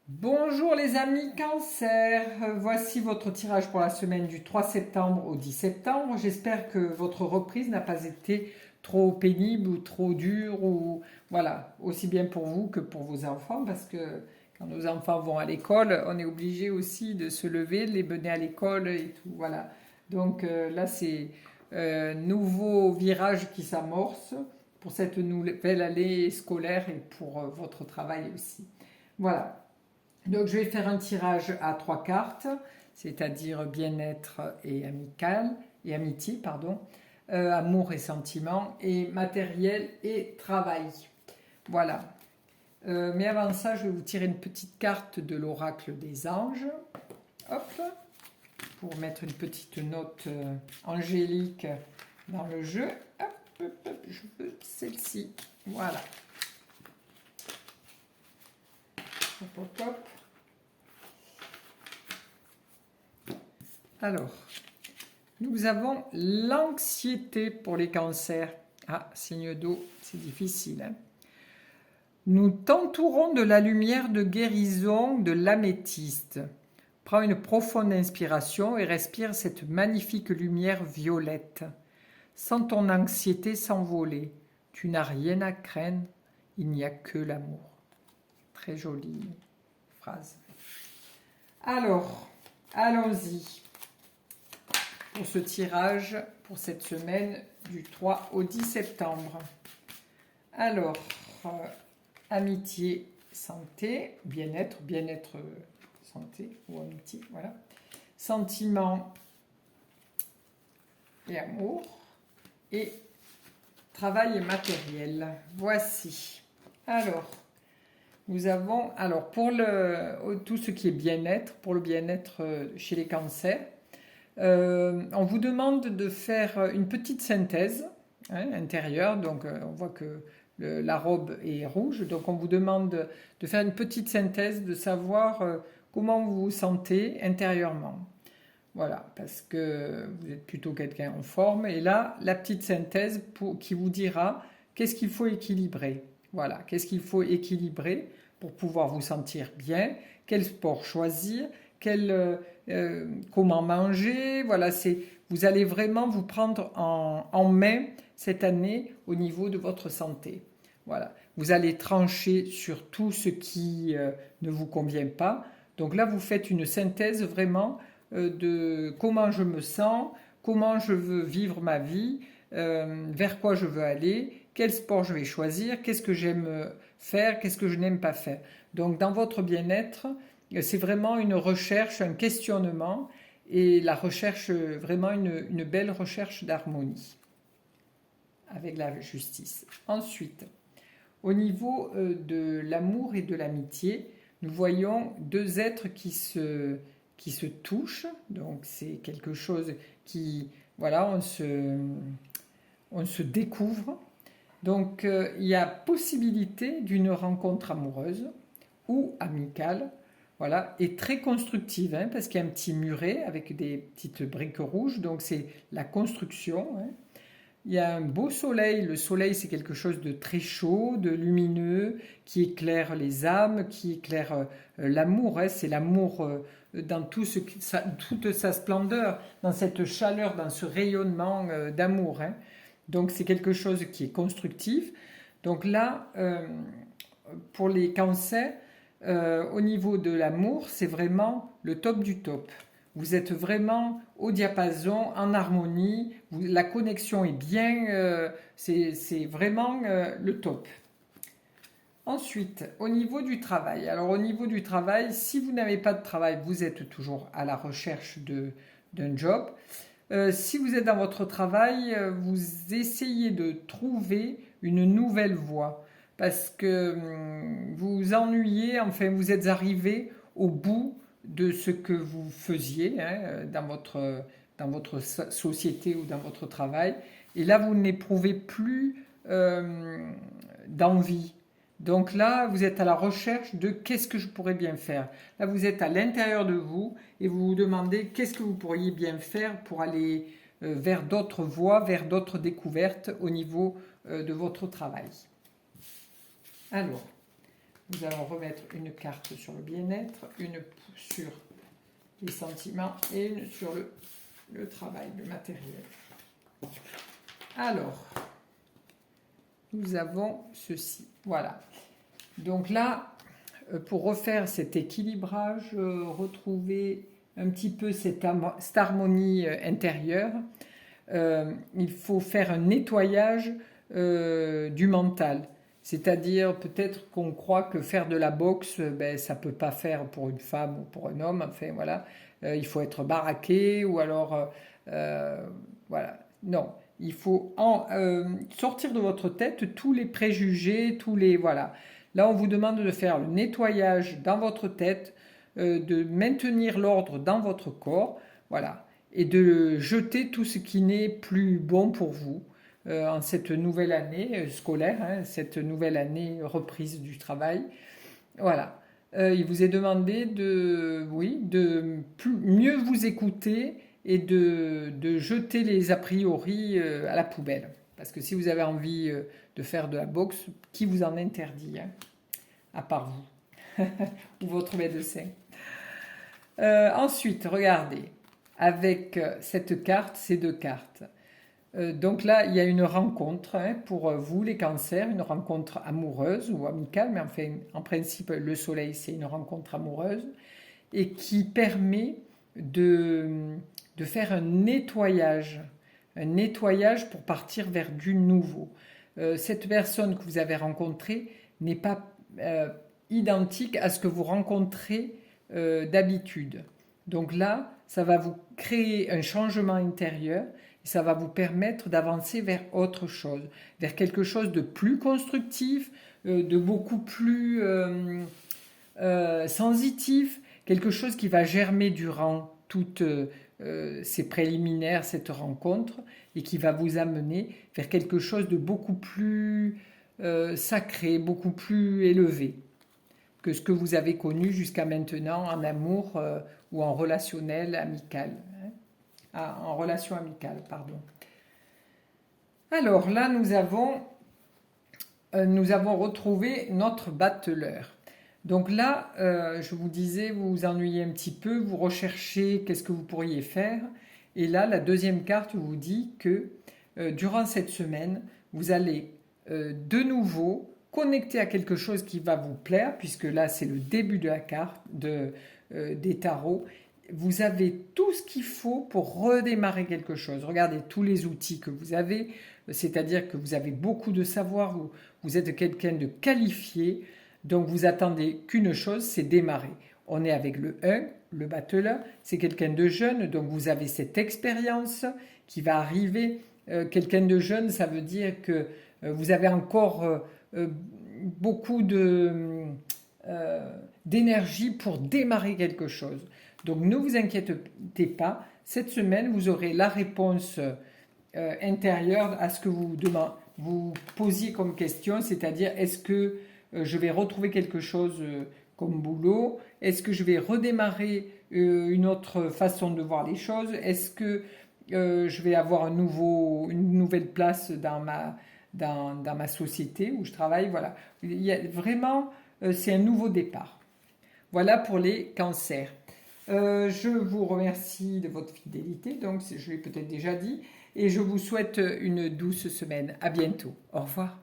Bonjour les amis Cancer, voici votre tirage pour la semaine du 3 septembre au 10 septembre. J'espère que votre reprise n'a pas été trop pénible ou trop dure ou voilà, aussi bien pour vous que pour vos enfants parce que quand nos enfants vont à l'école, on est obligé aussi de se lever, de les mener à l'école et tout, voilà. Donc là c'est nouveau virage qui s'amorce pour cette nouvelle année scolaire et pour votre travail aussi. Voilà. Donc je vais faire un tirage à 3 cartes, c'est-à-dire bien-être et amical et amitié, pardon, amour et sentiment, et matériel et travail. Voilà. Mais avant ça, je vais vous tirer une petite carte de l'oracle des anges. Hop, pour mettre une petite note angélique dans le jeu. Hop, hop, hop, je veux celle-ci. Voilà. Hop, hop, hop. Alors, nous avons l'anxiété pour les cancers. Ah, signe d'eau, c'est difficile. Hein. Nous t'entourons de la lumière de guérison de l'améthyste. Prends une profonde inspiration et respire cette magnifique lumière violette. Sens ton anxiété s'envoler. Tu n'as rien à craindre, il n'y a que l'amour. Très jolie phrase. Alors, allons-y pour ce tirage pour cette semaine du 3 au 10 septembre. Alors, amitié, santé, bien-être, santé ou amitié, voilà. Sentiment et amour. Et travail et matériel. Voici. Alors, nous avons, pour tout ce qui est bien-être, pour le bien-être chez les cancers, on vous demande de faire une petite synthèse intérieure. Donc, on voit que la robe est rouge. Donc, on vous demande de faire une petite synthèse, de savoir comment vous vous sentez intérieurement. Voilà, parce que vous êtes plutôt quelqu'un en forme. Et là, la petite synthèse qui vous dira qu'est-ce qu'il faut équilibrer. Voilà, qu'est-ce qu'il faut équilibrer pour pouvoir vous sentir bien, quel sport choisir, comment manger. Voilà, vous allez vraiment vous prendre en main cette année au niveau de votre santé. Voilà, vous allez trancher sur tout ce qui ne vous convient pas. Donc là, vous faites une synthèse vraiment de comment je me sens, comment je veux vivre ma vie, vers quoi je veux aller, quel sport je vais choisir, qu'est-ce que j'aime faire, qu'est-ce que je n'aime pas faire. Donc dans votre bien-être, c'est vraiment une recherche, un questionnement et la recherche, vraiment une belle recherche d'harmonie avec la justice. Ensuite, au niveau de l'amour et de l'amitié, nous voyons deux êtres qui se touchent. Donc c'est quelque chose qui, voilà, on se découvre. Donc il y a possibilité d'une rencontre amoureuse ou amicale, voilà, et très constructive, hein, parce qu'il y a un petit muret avec des petites briques rouges, donc c'est la construction. Hein. Il y a un beau soleil. Le soleil, c'est quelque chose de très chaud, de lumineux, qui éclaire les âmes, qui éclaire l'amour. Hein. C'est l'amour dans toute sa splendeur, dans cette chaleur, dans ce rayonnement d'amour. Hein. Donc c'est quelque chose qui est constructif. Donc là, pour les cancers, au niveau de l'amour, c'est vraiment le top du top. Vous êtes vraiment au diapason, en harmonie, la connexion est bien, c'est vraiment le top. Ensuite, au niveau du travail. Alors au niveau du travail, si vous n'avez pas de travail, vous êtes toujours à la recherche d'un job. Si vous êtes dans votre travail, vous essayez de trouver une nouvelle voie parce que vous vous ennuyez, enfin vous êtes arrivé au bout de ce que vous faisiez hein, dans votre société ou dans votre travail. Et là, vous n'éprouvez plus d'envie. Donc là, vous êtes à la recherche de qu'est-ce que je pourrais bien faire. Là, vous êtes à l'intérieur de vous et vous vous demandez qu'est-ce que vous pourriez bien faire pour aller vers d'autres voies, vers d'autres découvertes au niveau de votre travail. Alors, Nous allons remettre une carte sur le bien-être, une sur les sentiments et une sur le travail, le matériel. Alors, nous avons ceci. Voilà. Donc là, pour refaire cet équilibrage, retrouver un petit peu cette harmonie intérieure, il faut faire un nettoyage du mental. C'est-à-dire, peut-être qu'on croit que faire de la boxe, ça ne peut pas faire pour une femme ou pour un homme. Enfin, voilà. Il faut être baraqué ou alors... voilà. Non. Il faut sortir de votre tête tous les préjugés, tous les... Voilà. Là, on vous demande de faire le nettoyage dans votre tête, de maintenir l'ordre dans votre corps. Voilà. Et de jeter tout ce qui n'est plus bon pour vous. En cette nouvelle année scolaire, hein, cette nouvelle année reprise du travail. Voilà. Il vous est demandé de mieux vous écouter et de jeter les a priori à la poubelle. Parce que si vous avez envie de faire de la boxe, qui vous en interdit, hein, à part vous ou votre médecin. Ensuite, regardez, avec cette carte, ces deux cartes. Donc là, il y a une rencontre, hein, pour vous, les cancers, une rencontre amoureuse ou amicale, mais enfin, en principe, le soleil, c'est une rencontre amoureuse, et qui permet de faire un nettoyage pour partir vers du nouveau. Cette personne que vous avez rencontrée n'est pas identique à ce que vous rencontrez d'habitude. Donc là, ça va vous créer un changement intérieur. Ça va vous permettre d'avancer vers autre chose, vers quelque chose de plus constructif, de beaucoup plus sensitif, quelque chose qui va germer durant toutes ces préliminaires, cette rencontre, et qui va vous amener vers quelque chose de beaucoup plus sacré, beaucoup plus élevé que ce que vous avez connu jusqu'à maintenant en amour ou en relationnel amical. En relation amicale, pardon. Alors là, nous avons retrouvé notre battleur. Donc là, je vous disais, vous vous ennuyez un petit peu, vous recherchez qu'est-ce que vous pourriez faire. Et là, la deuxième carte vous dit que durant cette semaine, vous allez de nouveau connecter à quelque chose qui va vous plaire, puisque là, c'est le début de la carte des tarots. Vous avez tout ce qu'il faut pour redémarrer quelque chose. Regardez tous les outils que vous avez, c'est-à-dire que vous avez beaucoup de savoir, vous êtes quelqu'un de qualifié, donc vous attendez qu'une chose, c'est démarrer. On est avec le 1, le battleur, c'est quelqu'un de jeune, donc vous avez cette expérience qui va arriver. Quelqu'un de jeune, ça veut dire que vous avez encore beaucoup d'énergie pour démarrer quelque chose. Donc ne vous inquiétez pas, cette semaine vous aurez la réponse intérieure à ce que vous posiez comme question, c'est-à-dire est-ce que je vais retrouver quelque chose comme boulot, est-ce que je vais redémarrer une autre façon de voir les choses, est-ce que je vais avoir une nouvelle place dans ma société où je travaille, voilà. Il y a vraiment, c'est un nouveau départ. Voilà pour les cancers. Je vous remercie de votre fidélité, donc je l'ai peut-être déjà dit, et je vous souhaite une douce semaine. À bientôt. Au revoir.